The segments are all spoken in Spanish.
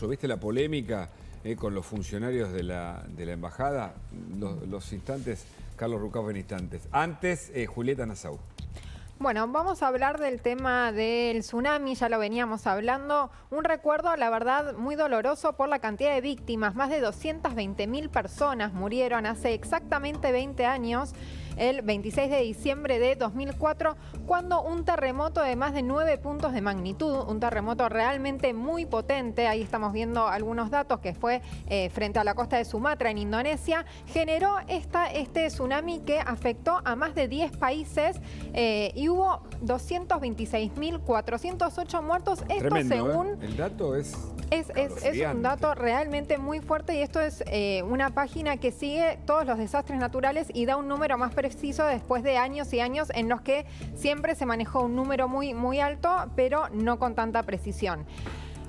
doloroso. ¿Viste la polémica con los funcionarios de la embajada? Los instantes, Carlos Rucauf en instantes. Antes, Julieta Nassau. Bueno, vamos a hablar del tema del tsunami, ya lo veníamos hablando. Un recuerdo, la verdad, muy doloroso por la cantidad de víctimas. Más de 220.000 personas murieron hace exactamente 20 años, el 26 de diciembre de 2004, cuando un terremoto de más de 9 puntos de magnitud, un terremoto realmente muy potente, ahí estamos viendo algunos datos, que fue frente a la costa de Sumatra, en Indonesia, generó este tsunami que afectó a más de 10 países y hubo 226.408 muertos. Esto Tremendo, según... El dato es un dato realmente muy fuerte, y esto es una página que sigue todos los desastres naturales y da un número más preciso después de años y años en los que siempre se manejó un número muy, muy alto, pero no con tanta precisión.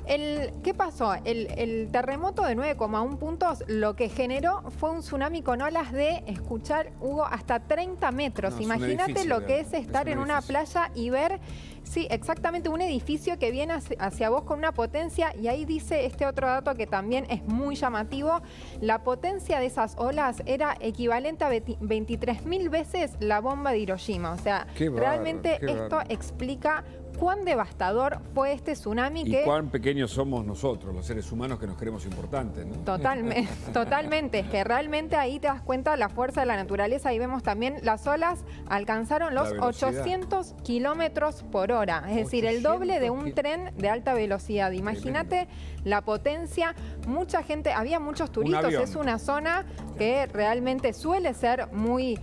¿Qué pasó? El terremoto de 9,1 puntos lo que generó fue un tsunami con olas de, escuchar, Hugo, hasta 30 metros. Imagínate lo que es estar en una playa y ver, sí, exactamente, un edificio que viene hacia vos con una potencia, y ahí dice este otro dato que también es muy llamativo: la potencia de esas olas era equivalente a 23.000 veces la bomba de Hiroshima. O sea, realmente esto explica cuán devastador fue este tsunami. Y cuán pequeños somos nosotros, los seres humanos, que nos creemos importantes, ¿no? Totalmente. Es que realmente ahí te das cuenta la fuerza de la naturaleza. Ahí vemos también las olas alcanzaron los 800 kilómetros por hora. Es decir, el doble de un tren de alta velocidad. Imagínate la potencia. Mucha gente, había muchos turistas. Es una zona que realmente suele ser muy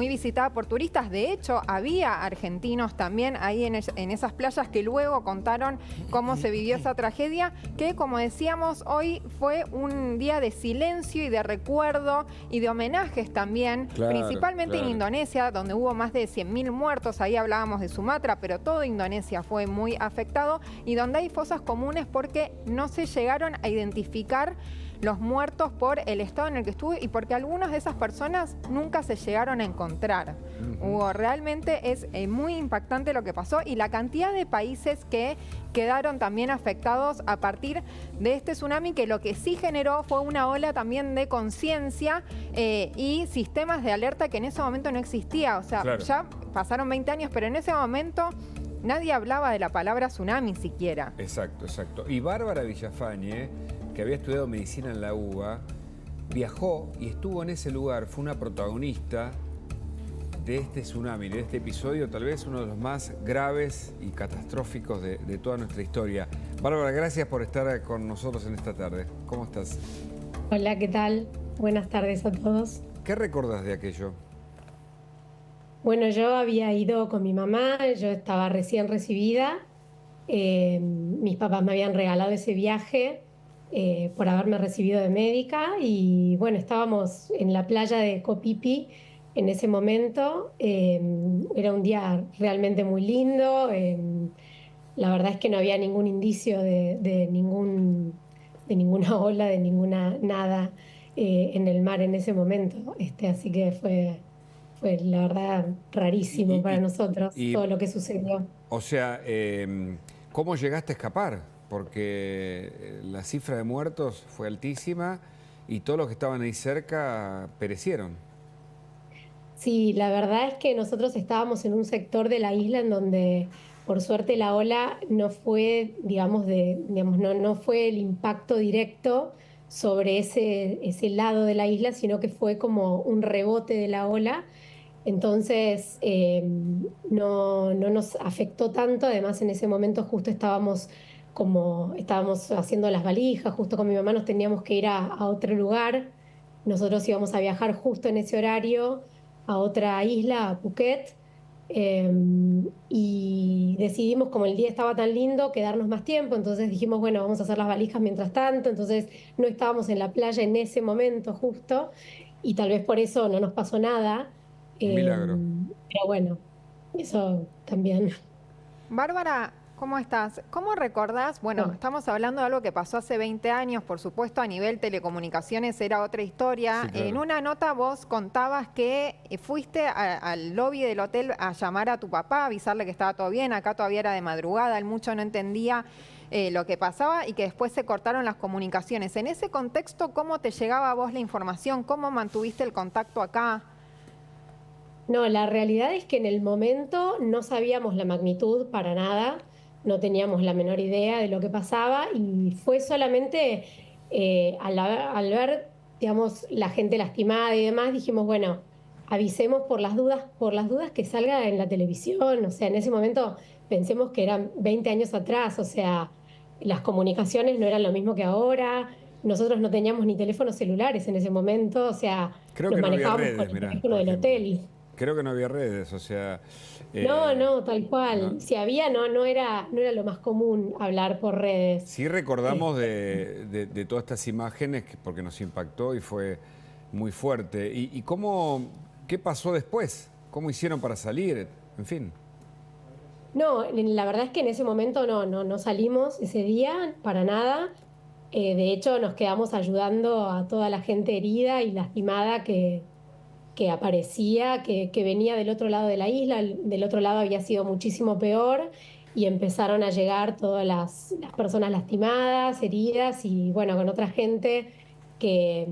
visitada por turistas. De hecho, había argentinos también ahí en esas playas que luego contaron cómo se vivió esa tragedia, que, como decíamos, hoy fue un día de silencio y de recuerdo y de homenajes también, principalmente en Indonesia, donde hubo más de 100.000 muertos. Ahí hablábamos de Sumatra, pero todo Indonesia fue muy afectado, y donde hay fosas comunes porque no se llegaron a identificar los muertos por el estado en el que estuvo y porque algunas de esas personas nunca se llegaron a encontrar. Hugo, realmente es muy impactante lo que pasó, y la cantidad de países que quedaron también afectados a partir de este tsunami, que lo que sí generó fue una ola también de conciencia y sistemas de alerta que en ese momento no existía. O sea, ya pasaron 20 años, pero en ese momento nadie hablaba de la palabra tsunami siquiera. Exacto. Y Bárbara Villafañe, que había estudiado medicina en la UBA, viajó y estuvo en ese lugar, fue una protagonista de este tsunami, de este episodio, tal vez uno de los más graves y catastróficos de toda nuestra historia. Bárbara, gracias por estar con nosotros en esta tarde. ¿Cómo estás? Hola, ¿qué tal? Buenas tardes a todos. ¿Qué recordás de aquello? Bueno, yo había ido con mi mamá, yo estaba recién recibida. Mis papás me habían regalado ese viaje por haberme recibido de médica, y bueno, estábamos en la playa de Copipi en ese momento. Era un día realmente muy lindo. La verdad es que no había ningún indicio de ninguna ola, de ninguna nada en el mar en ese momento. Así que fue la verdad rarísimo para nosotros todo lo que sucedió. O sea, ¿cómo llegaste a escapar? Porque la cifra de muertos fue altísima y todos los que estaban ahí cerca perecieron. Sí, la verdad es que nosotros estábamos en un sector de la isla en donde, por suerte, la ola no fue, no fue el impacto directo sobre ese lado de la isla, sino que fue como un rebote de la ola. Entonces, no nos afectó tanto. Además, en ese momento justo estábamos haciendo las valijas, justo con mi mamá nos teníamos que ir a otro lugar. Nosotros íbamos a viajar justo en ese horario a otra isla, a Phuket, y decidimos, como el día estaba tan lindo, quedarnos más tiempo. Entonces dijimos, bueno, vamos a hacer las valijas mientras tanto. Entonces no estábamos en la playa en ese momento justo, y tal vez por eso no nos pasó nada. Un milagro. Pero bueno, eso también. Bárbara, ¿cómo estás? ¿Cómo recordás? Bueno, estamos hablando de algo que pasó hace 20 años, por supuesto, a nivel telecomunicaciones era otra historia. Sí, claro. En una nota vos contabas que fuiste al lobby del hotel a llamar a tu papá, a avisarle que estaba todo bien. Acá todavía era de madrugada, él mucho no entendía lo que pasaba y que después se cortaron las comunicaciones. En ese contexto, ¿cómo te llegaba a vos la información? ¿Cómo mantuviste el contacto acá? No, la realidad es que en el momento no sabíamos la magnitud para nada, no teníamos la menor idea de lo que pasaba y fue solamente al ver, digamos, la gente lastimada y demás, dijimos, bueno, avisemos por las dudas que salga en la televisión. O sea, en ese momento pensemos que eran 20 años atrás, o sea, las comunicaciones no eran lo mismo que ahora. Nosotros no teníamos ni teléfonos celulares en ese momento, o sea, Creo nos que no había manejábamos con redes, el mirá, teléfono por del ejemplo. hotel. Creo que no había redes, o sea... No, no, tal ¿no? cual. Si había, no era lo más común hablar por redes. Sí recordamos de todas estas imágenes porque nos impactó y fue muy fuerte. ¿Y qué pasó después? ¿Cómo hicieron para salir? En fin. No, la verdad es que en ese momento no salimos ese día para nada. De hecho, nos quedamos ayudando a toda la gente herida y lastimada que aparecía, que venía del otro lado de la isla. Del otro lado había sido muchísimo peor y empezaron a llegar todas las personas lastimadas, heridas y bueno, con otra gente que,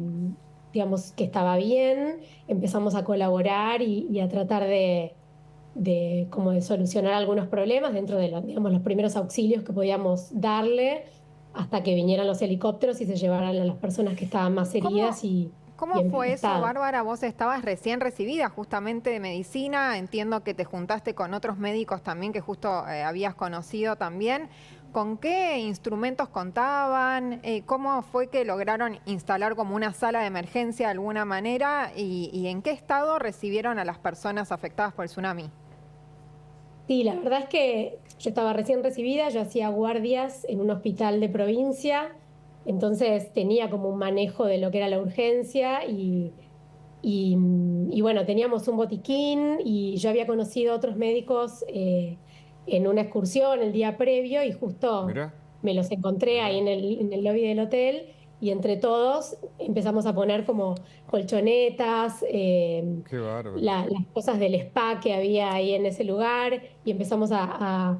digamos, que estaba bien. Empezamos a colaborar y a tratar como de solucionar algunos problemas dentro de digamos, los primeros auxilios que podíamos darle hasta que vinieran los helicópteros y se llevaran a las personas que estaban más heridas y ¿Cómo en fue peor eso, estado. Bárbara? Vos estabas recién recibida justamente de medicina, entiendo que te juntaste con otros médicos también que justo habías conocido también. ¿Con qué instrumentos contaban? ¿Cómo fue que lograron instalar como una sala de emergencia de alguna manera? ¿Y en qué estado recibieron a las personas afectadas por el tsunami? Sí, la verdad es que yo estaba recién recibida, yo hacía guardias en un hospital de provincia, entonces tenía como un manejo de lo que era la urgencia y bueno, teníamos un botiquín y yo había conocido a otros médicos en una excursión el día previo y justo Mirá, me los encontré ahí en el lobby del hotel y entre todos empezamos a poner como colchonetas, qué bárbaro. las cosas del spa que había ahí en ese lugar y empezamos a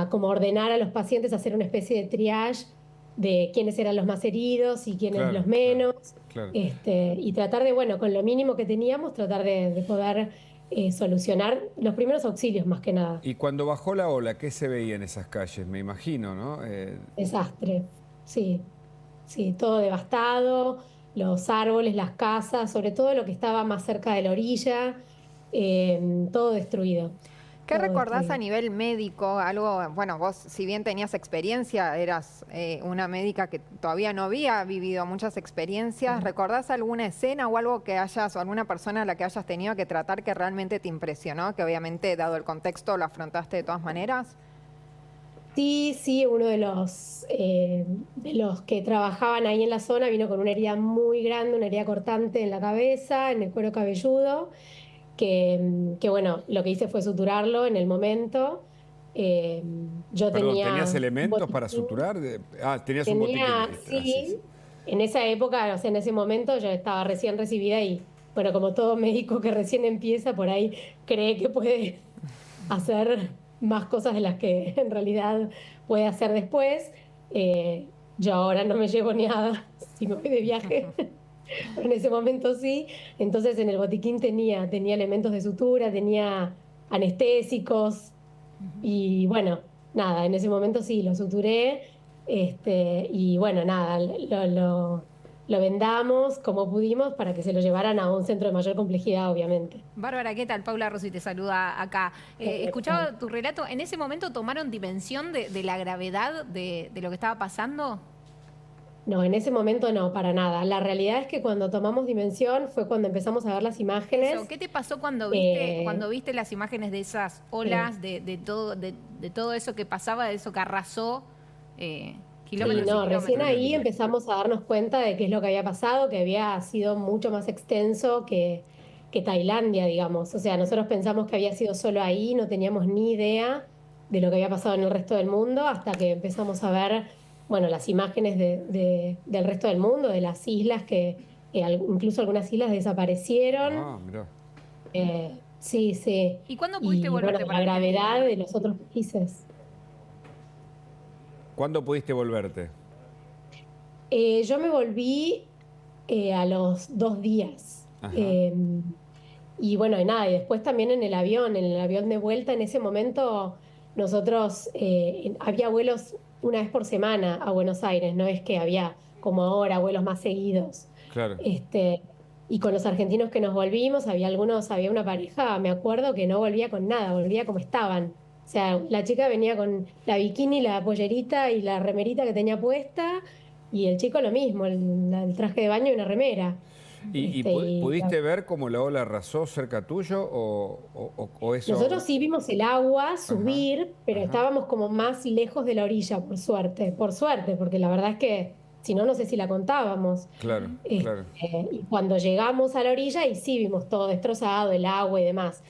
como ordenar a los pacientes, a hacer una especie de triage de quiénes eran los más heridos y quiénes Claro, los claro, menos. claro. Y tratar de, bueno, con lo mínimo que teníamos, tratar de poder solucionar los primeros auxilios más que nada. Y cuando bajó la ola, ¿qué se veía en esas calles? Me imagino, ¿no? Desastre, sí, sí, todo devastado, los árboles, las casas, sobre todo lo que estaba más cerca de la orilla, todo destruido, ¿Qué todo recordás a destruido. nivel médico? Algo, bueno, vos si bien tenías experiencia, eras una médica que todavía no había vivido muchas experiencias, ¿recordás alguna escena o algo que hayas, o alguna persona a la que hayas tenido que tratar que realmente te impresionó, que obviamente, dado el contexto, lo afrontaste de todas maneras? Sí, sí, uno de los que trabajaban ahí en la zona vino con una herida muy grande, una herida cortante en la cabeza, en el cuero cabelludo, que bueno, lo que hice fue suturarlo en el momento. Eh, yo Perdón, ¿tenías tenía un elementos para botiquín, suturar? Tenías un botiquín, dijiste. Ah, sí, sí. sí, en esa época, o sea, en ese momento yo estaba recién recibida y bueno, como todo médico que recién empieza, por ahí cree que puede hacer más cosas de las que en realidad puede hacer después. Yo ahora no me llevo nada si me voy de viaje, pero en ese momento sí. Entonces en el botiquín tenía elementos de sutura, tenía anestésicos y bueno, nada, en ese momento sí, lo suturé. Y bueno, nada, lo vendamos como pudimos para que se lo llevaran a un centro de mayor complejidad, obviamente. Bárbara, ¿qué tal? Paula Rossi te saluda acá. Escuchaba tu relato. ¿En ese momento tomaron dimensión de la gravedad de lo que estaba pasando? No, en ese momento no, para nada. La realidad es que cuando tomamos dimensión fue cuando empezamos a ver las imágenes. Eso, ¿qué te pasó Eh, cuando viste las imágenes de esas olas, de todo eso que pasaba, de eso que arrasó Sí, kilómetros y no, recién kilómetros? ahí empezamos a darnos cuenta de qué es lo que había pasado, que había sido mucho más extenso que Tailandia, digamos. O sea, nosotros pensamos que había sido solo ahí, no teníamos ni idea de lo que había pasado en el resto del mundo, hasta que empezamos a ver, bueno, las imágenes del resto del mundo, de las islas incluso algunas islas desaparecieron. Ah, mirá. Sí, sí. ¿Y cuándo pudiste Y bueno, volverte la para Argentina? gravedad de los otros países. ¿Cuándo pudiste volverte? Yo me volví a los 2 días. Ajá. Y bueno, y nada, y después también en el avión de vuelta, en ese momento nosotros, había vuelos una vez por semana a Buenos Aires, no es que había como ahora vuelos más seguidos. Claro. Este, y con los argentinos que nos volvimos, había una pareja, me acuerdo, que no volvía con nada, volvía como estaban. O sea, la chica venía con la bikini, la pollerita y la remerita que tenía puesta, y el chico lo mismo, el traje de baño y una remera. ¿Y pudiste ver cómo la ola arrasó cerca tuyo o eso? Nosotros sí vimos el agua Ajá, subir, pero ajá. estábamos como más lejos de la orilla, por suerte, porque la verdad es que si no, no sé si la contábamos. Claro, claro. Y cuando llegamos a la orilla, y sí vimos todo destrozado, el agua y demás.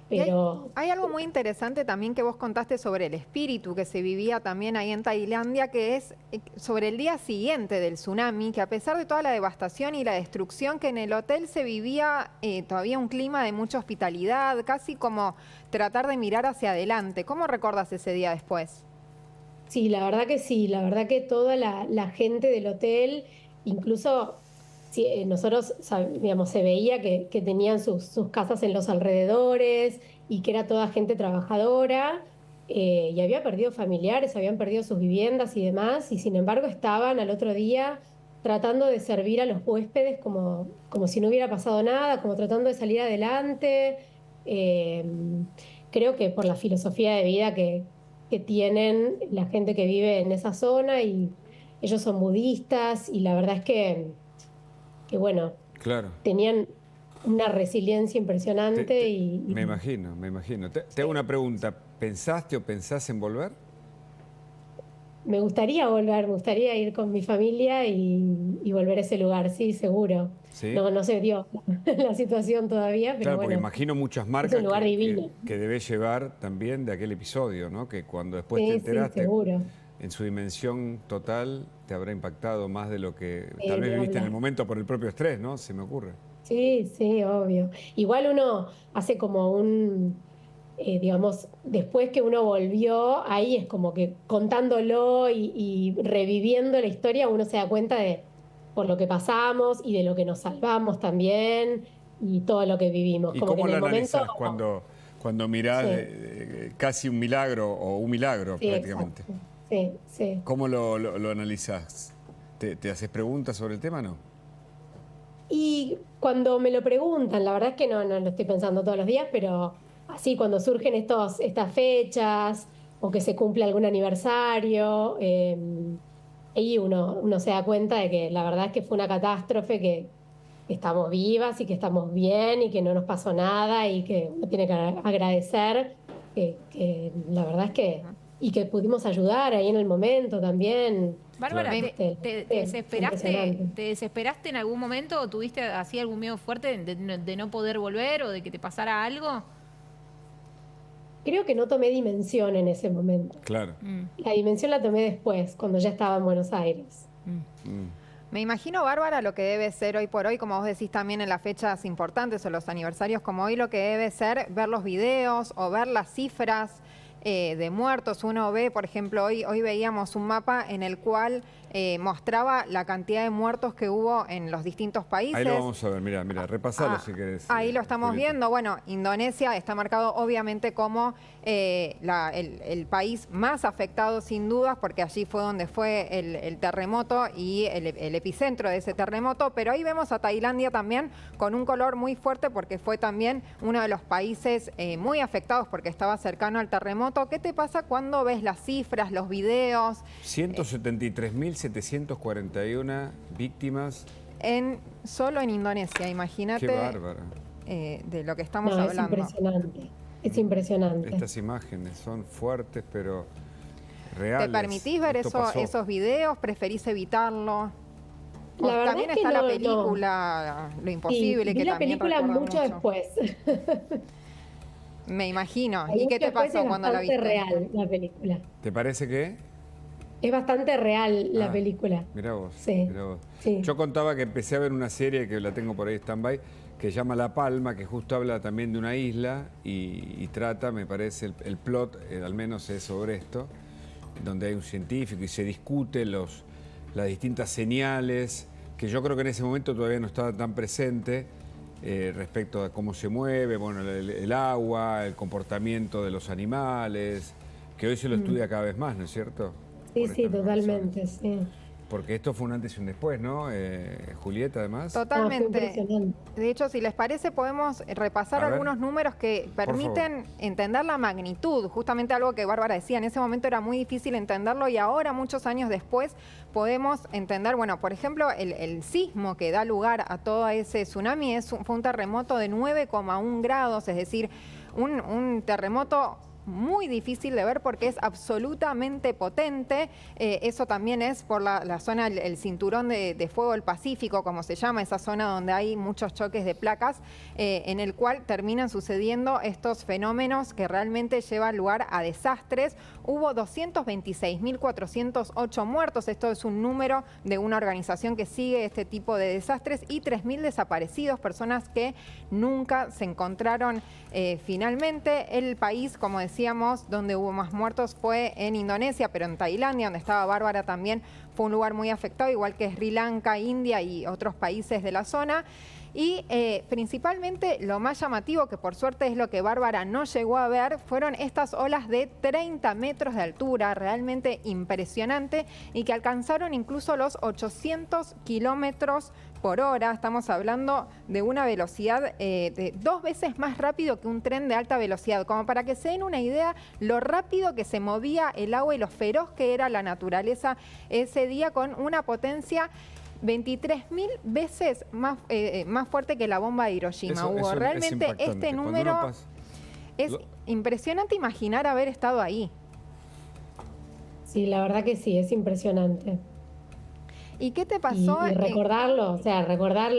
Y Pero hay algo muy interesante también que vos contaste sobre el espíritu que se vivía también ahí en Tailandia, que es sobre el día siguiente del tsunami, que a pesar de toda la devastación y la destrucción, que en el hotel se vivía todavía un clima de mucha hospitalidad, casi como tratar de mirar hacia adelante. ¿Cómo recordas ese día después? sí, la verdad que sí, la verdad que toda la gente del hotel, incluso sí, nosotros, digamos, se veía que tenían sus casas en los alrededores y que era toda gente trabajadora, y había perdido familiares, habían perdido sus viviendas y demás, y sin embargo estaban al otro día tratando de servir a los huéspedes como si no hubiera pasado nada, como tratando de salir adelante. Eh, Creo que por la filosofía de vida que tienen la gente que vive en esa zona, y ellos son budistas, y la verdad es que bueno, Claro. tenían una resiliencia impresionante Me imagino, me imagino. Te hago una pregunta. ¿Pensaste o pensás en volver? me gustaría volver, me gustaría ir con mi familia y volver a ese lugar, sí, seguro. Sí. No se dio la situación todavía, pero Claro, porque bueno, imagino muchas es marcas un lugar divino. que debés llevar también de aquel episodio, ¿no? Que cuando después te Sí, sí, enteraste, seguro. en su dimensión total, te habrá impactado más de lo que tal Ni vez viviste en el hablar. momento por el propio estrés, ¿no? Se me ocurre. Sí, sí, obvio. Igual uno hace como digamos, después que uno volvió, ahí es como que contándolo y reviviendo la historia, uno se da cuenta de por lo que pasamos y de lo que nos salvamos también y todo lo que vivimos. ¿Y Como que cómo en lo el momento... analizás cuando mirás Sí, casi un milagro o un milagro sí, prácticamente? exacto. Sí, sí. ¿Cómo lo analizás? ¿Te haces preguntas sobre el tema, no? Y cuando me lo preguntan, la verdad es que no lo estoy pensando todos los días, pero así cuando surgen estas fechas o que se cumple algún aniversario, ahí uno se da cuenta de que la verdad es que fue una catástrofe, que estamos vivas y que estamos bien y que no nos pasó nada, y que uno tiene que agradecer que la verdad es que, y que pudimos ayudar ahí en el momento también. Bárbara, Claro. Impresionante. ¿te desesperaste en algún momento o tuviste así algún miedo fuerte de no poder volver o de que te pasara algo? Creo que no tomé dimensión en ese momento. Claro. La dimensión la tomé después, cuando ya estaba en Buenos Aires. Mm. Me imagino, Bárbara, lo que debe ser hoy por hoy, como vos decís también en las fechas importantes o los aniversarios como hoy, lo que debe ser ver los videos o ver las cifras de muertos. Uno ve, por ejemplo, hoy veíamos un mapa en el cual mostraba la cantidad de muertos que hubo en los distintos países. Ahí lo vamos a ver, mira, repasalo si querés. Ahí lo estamos Julieta. viendo. Bueno, Indonesia está marcado obviamente como el país más afectado sin dudas, porque allí fue donde fue el terremoto y el epicentro de ese terremoto, pero ahí vemos a Tailandia también con un color muy fuerte porque fue también uno de los países muy afectados porque estaba cercano al terremoto. ¿Qué te pasa cuando ves las cifras, los videos? 173.741 víctimas. Solo en Indonesia, imagínate. Qué bárbara. De lo que estamos No, es hablando. impresionante. Es impresionante. Estas imágenes son fuertes, pero reales. ¿Te permitís ver Esto pasó. esos videos? ¿Preferís evitarlo? La verdad También es que está la no. película Lo Imposible, Sí, vi que la también película recuerda mucho después. Me imagino. Ahí ¿Y qué te después pasó es cuando la bastante viste? real la película. ¿Te parece que? Es bastante real la película. Mirá vos, Sí, mirá vos. sí. Yo contaba que empecé a ver una serie que la tengo por ahí stand-by, que se llama La Palma, que justo habla también de una isla y trata, me parece, el plot, al menos es sobre esto. donde hay un científico y se discuten las distintas señales, que yo creo que en ese momento todavía no estaba tan presente, respecto a cómo se mueve, bueno, el agua, el comportamiento de los animales, que hoy se lo estudia cada vez más, ¿no es cierto? Sí, sí, totalmente, sí. Porque esto fue un antes y un después, ¿no? Julieta, además. Totalmente. De hecho, si les parece, podemos repasar algunos números que permiten entender la magnitud. Justamente algo que Bárbara decía, en ese momento era muy difícil entenderlo y ahora, muchos años después, podemos entender, bueno, por ejemplo, el sismo que da lugar a todo ese tsunami fue un terremoto de 9,1 grados, es decir, un terremoto muy difícil de ver porque es absolutamente potente. Eso también es por la zona, el cinturón de fuego del Pacífico, como se llama, esa zona donde hay muchos choques de placas, en el cual terminan sucediendo estos fenómenos que realmente llevan lugar a desastres. Hubo 226.408 muertos, esto es un número de una organización que sigue este tipo de desastres, y 3.000 desaparecidos, personas que nunca se encontraron finalmente. El país, como decíamos, donde hubo más muertos fue en Indonesia, pero en Tailandia, donde estaba Bárbara, también fue un lugar muy afectado, igual que Sri Lanka, India y otros países de la zona. Y principalmente lo más llamativo, que por suerte es lo que Bárbara no llegó a ver, fueron estas olas de 30 metros de altura, realmente impresionante, y que alcanzaron incluso los 800 kilómetros por hora. Estamos hablando de una velocidad de 2 veces más rápido que un tren de alta velocidad, como para que se den una idea lo rápido que se movía el agua y lo feroz que era la naturaleza ese día, con una potencia 23.000 veces más fuerte que la bomba de Hiroshima. Hugo, realmente este número es impresionante imaginar haber estado ahí. Sí, la verdad que sí, es impresionante. ¿Y qué te pasó? Y recordarlo, o sea, recordar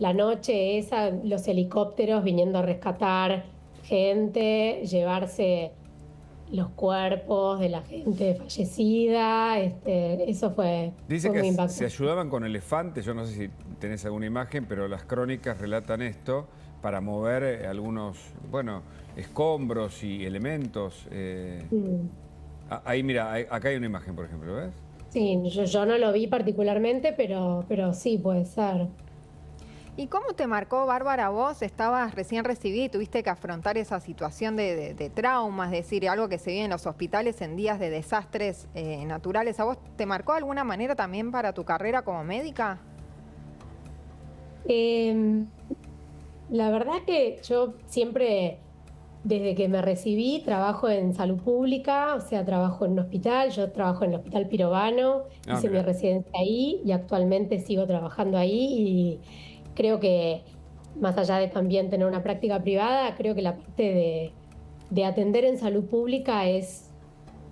la noche esa, los helicópteros viniendo a rescatar gente, llevarse los cuerpos de la gente fallecida, eso fue muy impactante. Dice que se ayudaban con elefantes, yo no sé si tenés alguna imagen, pero las crónicas relatan esto para mover algunos, bueno, escombros y elementos. Ahí, mira, acá hay una imagen, por ejemplo, ¿ves? Sí, yo no lo vi particularmente, pero sí puede ser. ¿Y cómo te marcó, Bárbara, vos? Estabas recién recibida y tuviste que afrontar esa situación de trauma, es decir, algo que se vive en los hospitales en días de desastres naturales. ¿A vos te marcó de alguna manera también para tu carrera como médica? La verdad que yo siempre, desde que me recibí, trabajo en salud pública, o sea, trabajo en un hospital. Yo trabajo en el Hospital Pirovano, hice mi residencia ahí y actualmente sigo trabajando ahí. Y creo que, más allá de también tener una práctica privada, creo que la parte de atender en salud pública es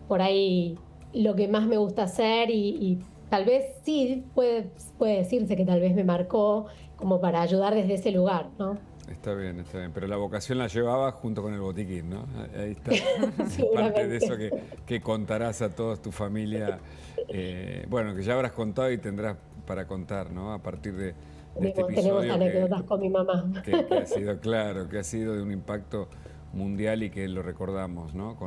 por ahí lo que más me gusta hacer, y tal vez sí, puede decirse que tal vez me marcó como para ayudar desde ese lugar, ¿no? Está bien, pero la vocación la llevaba junto con el botiquín, ¿no? Ahí está. Parte de eso que contarás a toda tu familia, bueno, que ya habrás contado y tendrás para contar, ¿no? A partir de este episodio. Tenemos anécdotas con mi mamá. Que ha sido, claro, que ha sido de un impacto mundial y que lo recordamos, ¿no?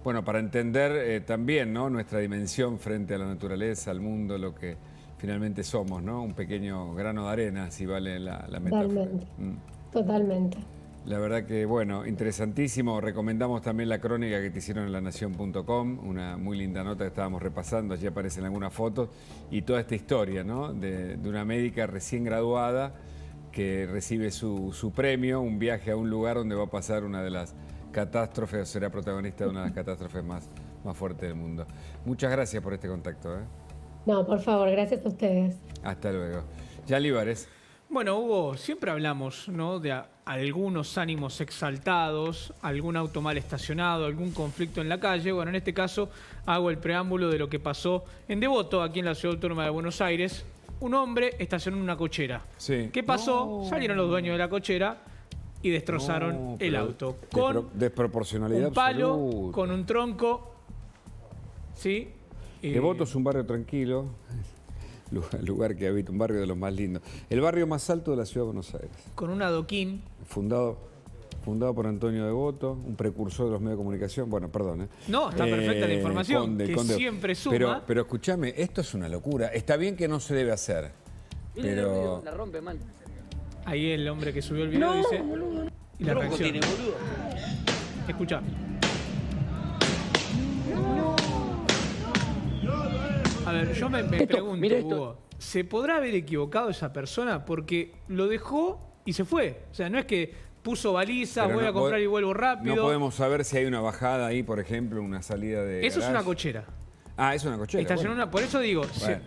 Bueno, para entender también, ¿no?, nuestra dimensión frente a la naturaleza, al mundo, lo que finalmente somos, ¿no? Un pequeño grano de arena, si vale la metáfora. Totalmente. La verdad que, bueno, interesantísimo. Recomendamos también la crónica que te hicieron en lanación.com, una muy linda nota que estábamos repasando, allí aparecen algunas fotos, y toda esta historia, ¿no?, de una médica recién graduada que recibe su premio, un viaje a un lugar donde va a pasar una de las catástrofes, o será protagonista de una de las catástrofes más fuertes del mundo. Muchas gracias por este contacto. No, por favor, gracias a ustedes. Hasta luego. Ya Líbares. Bueno, Hugo, siempre hablamos, ¿no?, de algunos ánimos exaltados, algún auto mal estacionado, algún conflicto en la calle. Bueno, en este caso hago el preámbulo de lo que pasó en Devoto, aquí en la Ciudad Autónoma de Buenos Aires. Un hombre estacionó en una cochera. Sí. ¿Qué pasó? Salieron los dueños de la cochera y destrozaron el auto. Con desproporcionalidad un palo, absoluta. con un tronco. ¿Sí? Devoto es un barrio tranquilo. Lugar que habita, un barrio de los más lindos. El barrio más alto de la Ciudad de Buenos Aires. Con un adoquín. Fundado fundado por Antonio Devoto, un precursor de los medios de comunicación. Bueno, perdón. No, está perfecta la información, Conde. Siempre suma. Pero escúchame, esto es una locura. Está bien que no se debe hacer, pero... La rompe mal. Ahí el hombre que subió el video dice... Boludo. Y la reacción. Tiene, boludo. Escuchá. A ver, yo me pregunto, Hugo, ¿se podrá haber equivocado esa persona? Porque lo dejó y se fue. O sea, no es que puso balizas, Pero voy a comprar y vuelvo rápido. No podemos saber si hay una bajada ahí, por ejemplo, una salida de Eso garage. es una cochera. Ah, es una cochera. Estacionó una, por eso digo... Bueno.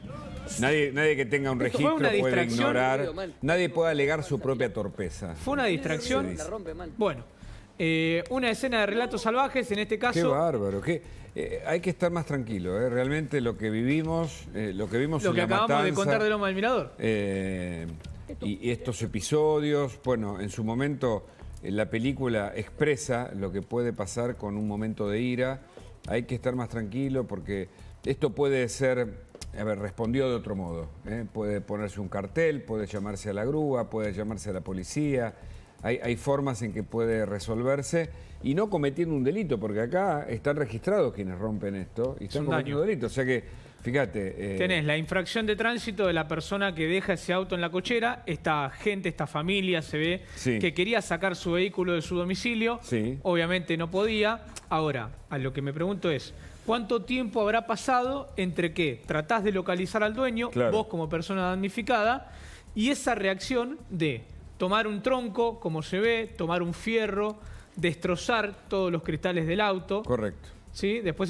Nadie que tenga un registro puede ignorar, nadie puede alegar su propia torpeza. Fue una distracción. La rompe mal. Bueno, una escena de relatos salvajes, en este caso... Qué bárbaro, hay que estar más tranquilo, realmente lo que vivimos, lo que vimos en la acabamos matanza, de contar de Loma del Mirador. Y estos episodios, bueno, en su momento la película expresa lo que puede pasar con un momento de ira. Hay que estar más tranquilo porque esto puede ser... A ver, respondió de otro modo. Puede ponerse un cartel, puede llamarse a la grúa, puede llamarse a la policía. Hay formas en que puede resolverse y no cometiendo un delito, porque acá están registrados quienes rompen esto y están cometiendo delitos. O sea que, fíjate... Tenés la infracción de tránsito de la persona que deja ese auto en la cochera. Esta gente, esta familia, se ve que quería sacar su vehículo de su domicilio. Sí. Obviamente no podía. Ahora, a lo que me pregunto es... ¿Cuánto tiempo habrá pasado entre que tratás de localizar al dueño, vos como persona damnificada, y esa reacción de tomar un tronco, como se ve, tomar un fierro, destrozar todos los cristales del auto? Correcto. ¿Sí? Después